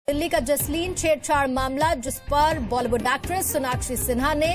दिल्ली का जसलीन छेड़छाड़ मामला, जिस पर बॉलीवुड एक्ट्रेस सोनाक्षी सिन्हा ने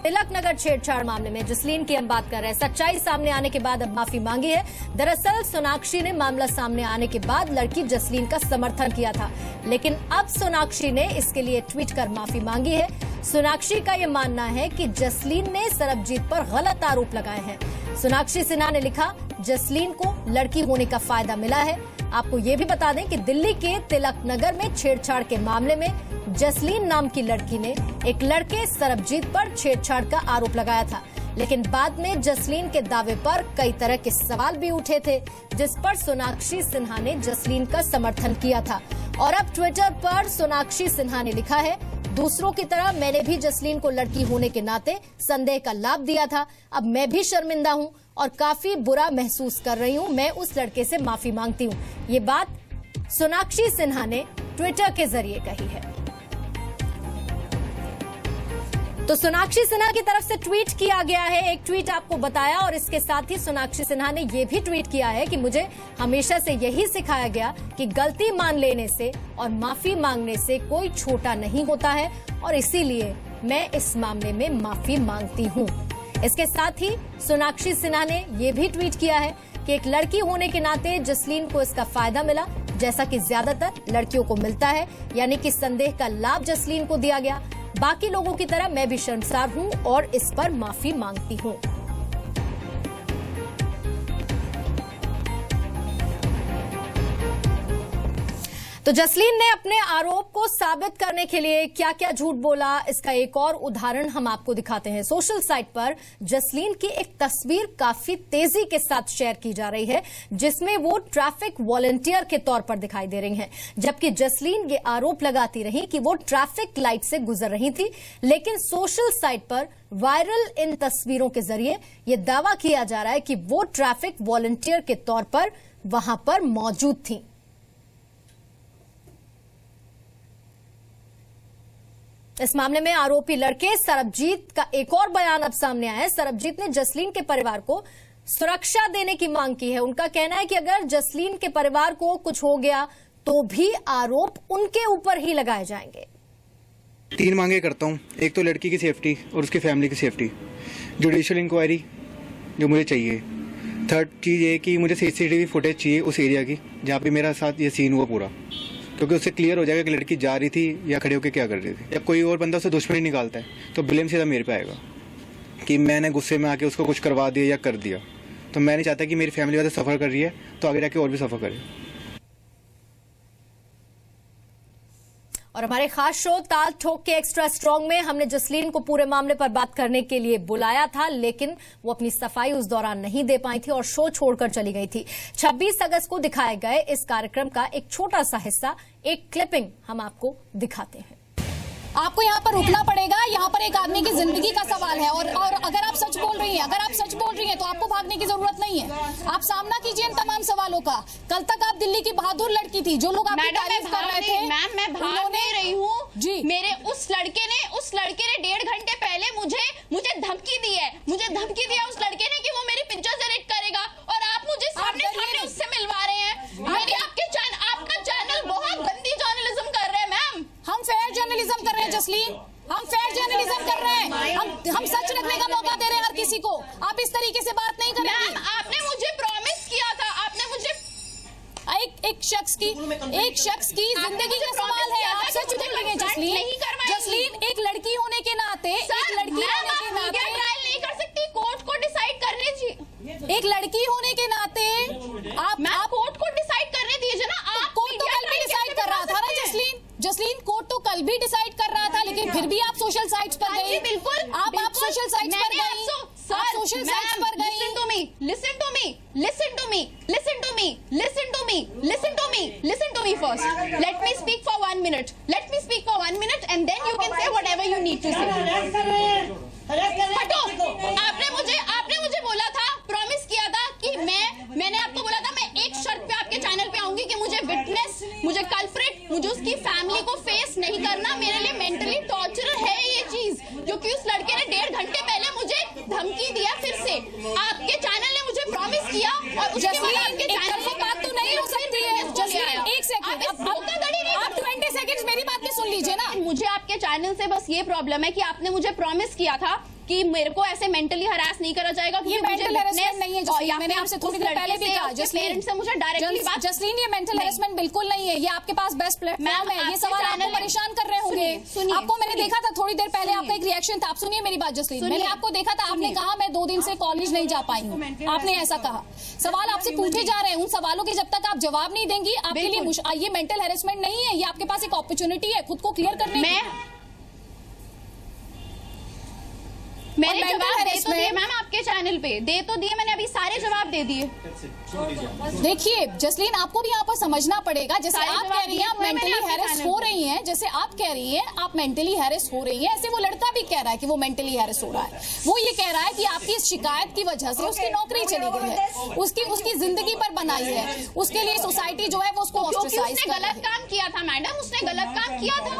तिलक नगर छेड़छाड़ मामले में जसलीन की हम बात कर रहे हैं। सच्चाई सामने आने के बाद अब माफी मांगी है। दरअसल सोनाक्षी ने मामला सामने आने के बाद लड़की जसलीन का समर्थन किया था, लेकिन अब सोनाक्षी ने इसके लिए ट्वीट कर माफी मांगी है। सोनाक्षी का यह मानना है कि जसलीन ने सरबजीत पर गलत आरोप लगाए हैं। सोनाक्षी सिन्हा ने लिखा, जसलीन को लड़की होने का फायदा मिला है। आपको ये भी बता दें कि दिल्ली के तिलक नगर में छेड़छाड़ के मामले में जसलीन नाम की लड़की ने एक लड़के सरबजीत पर छेड़छाड़ का आरोप लगाया था, लेकिन बाद में जसलीन के दावे पर कई तरह के सवाल भी उठे थे, जिस पर सोनाक्षी सिन्हा ने जसलीन का समर्थन किया था। और अब ट्विटर पर सोनाक्षी सिन्हा ने लिखा है, दूसरों की तरह मैंने भी जसलीन को लड़की होने के नाते संदेह का लाभ दिया था। अब मैं भी शर्मिंदा हूं और काफी बुरा महसूस कर रही हूं। मैं उस लड़के से माफी मांगती हूं। ये बात सोनाक्षी सिन्हा ने ट्विटर के जरिए कही है। तो सोनाक्षी सिन्हा की तरफ से ट्वीट किया गया है, एक ट्वीट आपको बताया, और इसके साथ ही सोनाक्षी सिन्हा ने यह भी ट्वीट किया है कि मुझे हमेशा से यही सिखाया गया कि गलती मान लेने से और माफी मांगने से कोई छोटा नहीं होता है, और इसीलिए मैं इस मामले में माफी मांगती हूं। इसके साथ ही सोनाक्षी सिन्हा ने यह भी ट्वीट किया है कि एक लड़की होने के नाते जसलीन को इसका फायदा मिला, जैसा कि ज्यादातर लड़कियों को मिलता है, यानी कि संदेह का लाभ जसलीन को दिया गया। बाकी लोगों की तरह मैं भी शर्मसार हूं और इस पर माफी मांगती हूं। तो जसलीन ने अपने आरोप को साबित करने के लिए क्या क्या झूठ बोला, इसका एक और उदाहरण हम आपको दिखाते हैं। सोशल साइट पर जसलीन की एक तस्वीर काफी तेजी के साथ शेयर की जा रही है, जिसमें वो ट्रैफिक वॉलंटियर के तौर पर दिखाई दे रही हैं, जबकि जसलीन ये आरोप लगाती रही कि वो ट्रैफिक लाइट से गुजर रही थी। लेकिन सोशल साइट पर वायरल इन तस्वीरों के जरिए ये दावा किया जा रहा है कि वो ट्रैफिक वॉलंटियर के तौर पर वहां पर मौजूद थी। इस मामले में आरोपी लड़के सरबजीत का एक और बयान अब सामने आया है। सरबजीत ने जसलीन के परिवार को सुरक्षा देने की मांग की है। उनका कहना है कि अगर जसलीन के परिवार को कुछ हो गया तो भी आरोप उनके ऊपर ही लगाए जाएंगे। 3 मांगे करता हूं। एक तो लड़की की सेफ्टी और उसकी फैमिली की सेफ्टी, जुडिशियल इंक्वायरी जो मुझे चाहिए। थर्ड चीज ये कि मुझे सीसीटीवी फुटेज चाहिए उस एरिया की जहां पे मेरा साथ ये सीन हुआ पूरा, क्योंकि उससे क्लियर हो जाएगा कि लड़की जा रही थी या खड़े होकर क्या कर रही थी। जब कोई और बंदा उसे दुश्मनी निकालता है तो ब्लेम सीधा मेरे पे आएगा कि मैंने गुस्से में आके उसको कुछ करवा दिया या कर दिया। तो मैं नहीं चाहता कि मेरी फैमिली वाले सफर कर रही है तो आगे जाके और भी सफर करे। और हमारे खास शो ताल ठोक के एक्स्ट्रा स्ट्रांग में हमने जसलीन को पूरे मामले पर बात करने के लिए बुलाया था, लेकिन वो अपनी सफाई उस दौरान नहीं दे पाई थी और शो छोड़कर चली गई थी। 26 अगस्त को दिखाए गए इस कार्यक्रम का एक छोटा सा हिस्सा, एक क्लिपिंग हम आपको दिखाते हैं। आपको यहाँ पर रुकना पड़ेगा। यहाँ पर एक आदमी की जिंदगी का सवाल है, और अगर आप सच बोल रही हैं, तो आपको भागने की जरूरत नहीं है। आप सामना कीजिए इन तमाम सवालों का। कल तक आप दिल्ली की बहादुर लड़की थी, जो लोग आपकी तारीफ कर रहे थे। मैम, मैं भाग नहीं रही हूँ जी। मेरे उस लड़के ने 1.5 घंटे पहले मुझे धमकी दी है। मुझे धमकी दिया उस लड़के ने कि वो मेरी पिक्चर्स एडिट करेगा, और आप मुझे सामने उससे मिलवा रहे हैं। आपका चैनल बहुत गंदी जर्नलिज्म कर रहे हैं मैम। हम फेयर जर्नलिज्म कर रहे हैं जसलीन, हम फेयर जर्नलिज्म कर रहे हैं। हम सच रखने का मौका दे रहे हैं हर किसी को। आप इस तरीके से बात नहीं करेंगे। मैम, आपने मुझे प्रॉमिस किया था, आपने मुझे एक शख्स की जिंदगी का सवाल है। आप सच बोल रही हैं जसलीन। जसलीन, एक लड़की होने के नाते, ट्रायल नहीं कर सकती, कोर्ट को डिसाइड करने दीजिए। एक लड़की होने के नाते आप कोर्ट को डिसाइड करने दीजिए ना। आप कोर्ट तो कल भी डिसाइड कर रहा था ना जसलीन, कोर्ट तो कल भी डिसाइड कर रहा था, लेकिन फिर भी आप सोशल साइट्स पर गई। बिल्कुल, आप सोशल साइट्स पर गई। सोशल साइट्स पर गई। Listen to me first. Let me speak for 1 minute. And then you can say whatever you need to say. हटो। आपने मुझे बोला था, प्रॉमिस किया था कि मैंने आपको बोला था मैं एक शर्त पे आपके चैनल पे आऊंगी कि मुझे विटनेस, मुझे कल्प्रिट, मुझे उसकी फैमिली को फेस नहीं करना। मेरे लिए मेंटली टॉर्चर है ये चीज, क्योंकि उस लड़के ने 1.5 घंटे पहले मुझे धमकी दिया। फिर से आपके चैनल ने मुझे प्रॉमिस किया, और उसके बाद आपके चैनल बात तो नहीं हो सकती है जसलीन। एक सेकंड, आप 20 सेकंड मुझे आपके चैनल से बस ये प्रॉब्लम है कि आपने मुझे प्रॉमिस किया था कि मेरे को ऐसे मेंटली हरास नहीं करा जाएगा। ये मेंटल हैरेसमेंट नहीं है जसलीन, मैंने आपसे थोड़ी देर पहले भी कहा जसलीन से मुझे डायरेक्टली बात। जसलीन ये मेंटल हैरेसमेंट बिल्कुल नहीं है, ये आपके पास बेस्ट प्लेटफॉर्म है। ये सवाल आपको परेशान कर रहे होंगे। आपको मैंने देखा था थोड़ी देर पहले, आपका एक रिएक्शन था। आप सुनिए मेरी बात जसलीन, मैंने आपको देखा था, आपने कहा मैं 2 दिन से कॉलेज नहीं जा पाई हूँ, आपने ऐसा कहा। सवाल आपसे पूछे जा रहे हैं, उन सवालों के जब तक आप जवाब नहीं देंगी आपके लिए ये मेंटल हैरेसमेंट नहीं है, ये आपके पास एक अपॉर्चुनिटी है खुद को क्लियर करने की। मैंने जवाब दे तो दिए मैम, आपके चैनल पे दे तो दिए मैंने, अभी सारे जवाब दे दिए। देखिए जसलीन, आपको भी यहाँ पर समझना पड़ेगा, जैसे आप कह रही हैं आप मेंटली हैरेस हो रही हैं, जैसे आप कह रही हैं आप मेंटली हैरेस हो रही हैं, ऐसे वो लड़का भी कह रहा है कि वो मेंटली हैरेस हो रहा है। वो ये कह रहा है कि आपकी इस शिकायत की वजह से उसकी नौकरी चली गई है, उसकी जिंदगी पर बनाई है, उसके लिए सोसाइटी जो है वो उसको ऑस्ट्रेसाइज कर रही है। गलत काम किया था मैडम, उसने गलत काम किया था।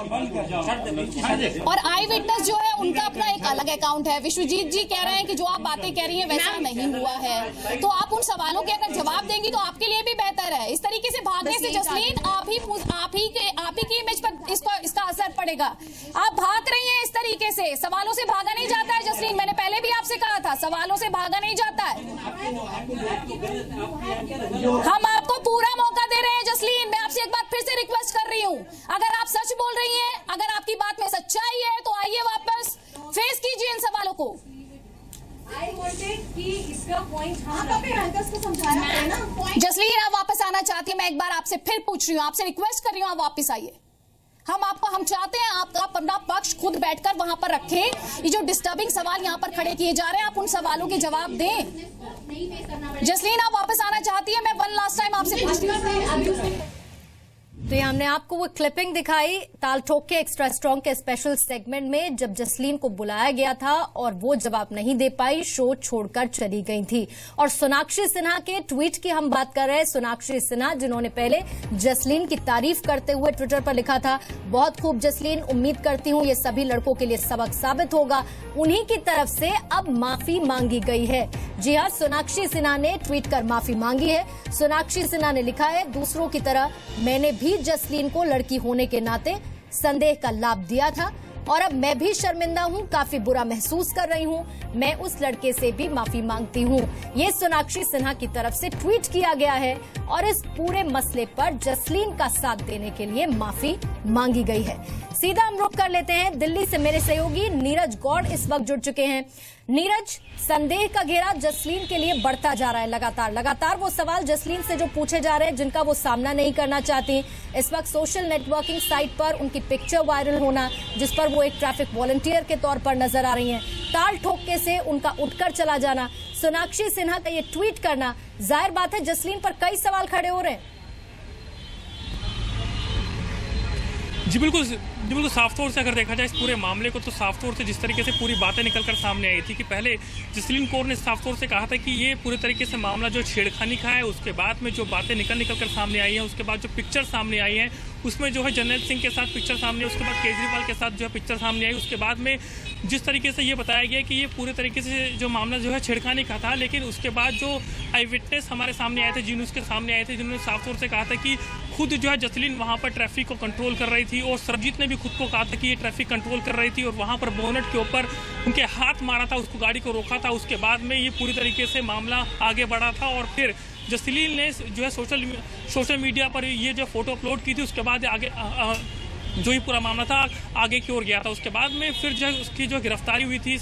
और आई विटनेस जो है उनका अपना एक अलग अकाउंट है। विश्वजीत जी कह रहे हैं कि जो आप बातें कह रही हैं वैसा नहीं हुआ है, तो आप उन सवालों के अगर जवाब देंगी तो आपके लिए भी बेहतर है। इस तरीके से भागने से जसलीन आप ही की इमेज पर इसका असर पड़ेगा। आप भाग रही हैं इस तरीके से, सवालों से भागा नहीं जाता है जसलीन, मैंने पहले भी आपसे कहा था सवालों से भागा नहीं जाता है। हम आपको पूरा मौका दे रहे हैं जसलीन, मैं आपसे एक बार फिर से रिक्वेस्ट कर रही हूँ, अगर आप सच बोल रही हैं, अगर आपकी बात में सच्चाई है तो आइए वापस फेस कीजिए इन सवालों को। जसलीन आप वापस आना चाहती है, मैं एक बार आपसे फिर पूछ रही हूँ, आपसे रिक्वेस्ट कर रही हूँ, आप वापस आइए। हम चाहते हैं आप अपना पक्ष खुद बैठकर वहां पर रखें। ये जो डिस्टर्बिंग सवाल यहाँ पर खड़े किए जा रहे हैं, आप उन सवालों के जवाब दें। जसलीन आप वापस आना चाहती है, मैं वन लास्ट टाइम आपसे पूछती हूँ। तो ये हमने आपको वो क्लिपिंग दिखाई ताल ठोक के एक्स्ट्रा स्ट्रॉन्ग के स्पेशल सेगमेंट में, जब जसलीन को बुलाया गया था और वो जवाब नहीं दे पाई, शो छोड़कर चली गई थी। और सोनाक्षी सिन्हा के ट्वीट की हम बात कर रहे हैं। सोनाक्षी सिन्हा जिन्होंने पहले जसलीन की तारीफ करते हुए ट्विटर पर लिखा था, बहुत खूब जसलीन, उम्मीद करती हूं ये सभी लड़कों के लिए सबक साबित होगा। उन्हीं की तरफ से अब माफी मांगी गई है। जी हां, सोनाक्षी सिन्हा ने ट्वीट कर माफी मांगी है। सोनाक्षी सिन्हा ने लिखा है, दूसरों की तरह मैंने भी जसलीन को लड़की होने के नाते संदेह का लाभ दिया था और अब मैं भी शर्मिंदा हूं, काफी बुरा महसूस कर रही हूं। मैं उस लड़के से भी माफी मांगती हूं। ये सोनाक्षी सिन्हा की तरफ से ट्वीट किया गया है और इस पूरे मसले पर जसलीन का साथ देने के लिए माफी मांगी गई है। सीधा हम रुख कर लेते हैं दिल्ली से, मेरे सहयोगी नीरज गौड़ इस वक्त जुड़ चुके हैं। नीरज, संदेह का घेरा जसलीन के लिए बढ़ता जा रहा है लगातार वो सवाल जसलीन से जो पूछे जा रहे हैं जिनका वो सामना नहीं करना चाहती। इस वक्त सोशल नेटवर्किंग साइट पर उनकी पिक्चर वायरल होना, जिस पर वो एक ट्रैफिक वॉलंटियर के तौर पर नजर आ रही हैं, ताल ठोके से उनका उठकर चला जाना, सोनाक्षी सिन्हा का ये ट्वीट करना, जाहिर बात है जसलीन पर कई सवाल खड़े हो रहे हैं। जी बिल्कुल साफ तौर से अगर देखा जाए इस पूरे मामले को, तो साफ तौर से जिस तरीके से पूरी बातें निकलकर सामने आई थी कि पहले जसलीन कौर ने साफ तौर से कहा था कि ये पूरे तरीके से मामला जो छेड़खानी का है, उसके बाद में जो बातें निकल कर सामने आई हैं, उसके बाद जो पिक्चर सामने आई हैं, उसमें जो है जर्नैल सिंह के साथ पिक्चर सामने आई, उसके बाद केजरीवाल के साथ जो है पिक्चर सामने आई, उसके बाद में जिस तरीके से ये बताया गया कि ये पूरे तरीके से जो मामला जो है छेड़खानी का था, लेकिन उसके बाद जो आई विटनेस हमारे सामने आए थे, जी न्यूज़ के सामने आए थे, जिन्होंने साफ तौर से कहा था कि खुद जो है जसलीन वहाँ पर ट्रैफिक को कंट्रोल कर रही थी और सरबजीत ने भी खुद को कहा था कि ये ट्रैफिक कंट्रोल कर रही थी और वहाँ पर बोनट के ऊपर उनके हाथ मारा था, उसको गाड़ी को रोका था। उसके बाद में ये पूरी तरीके से मामला आगे बढ़ा था और फिर जसलीन ने जो है सोशल मीडिया पर ये जो फोटो अपलोड की थी, उसके बाद आगे जो ही पूरा मामला था आगे की ओर गया था। उसके बाद में फिर जो उसकी जो गिरफ्तारी हुई थी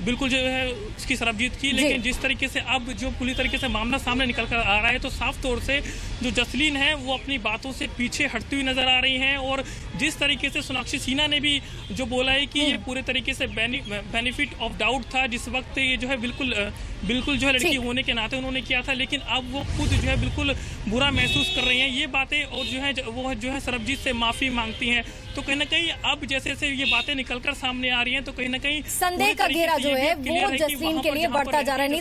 बिल्कुल जो है उसकी सरबजीत की, लेकिन जिस तरीके से अब जो पूरी तरीके से मामला सामने निकल कर आ रहा है, तो साफ तौर से जो जसलीन है वो अपनी बातों से पीछे हटती हुई नजर आ रही हैं। और जिस तरीके से सोनाक्षी सिन्हा ने भी जो बोला है कि ये पूरे तरीके से बेनिफिट ऑफ डाउट था, जिस वक्त ये जो है बिल्कुल जो है लड़की होने के नाते उन्होंने किया था, लेकिन अब वो खुद जो है बिल्कुल बुरा महसूस कर रही हैं ये बातें, और जो है वो जो है सरबजीत से माफी मांगती हैं। तो कहीं ना कहीं अब जैसे ये बातें निकलकर सामने आ रही हैं, तो कहीं ना कहीं संदेह का घेरा जो है वो जसलीन के लिए बढ़ता जा रहा है।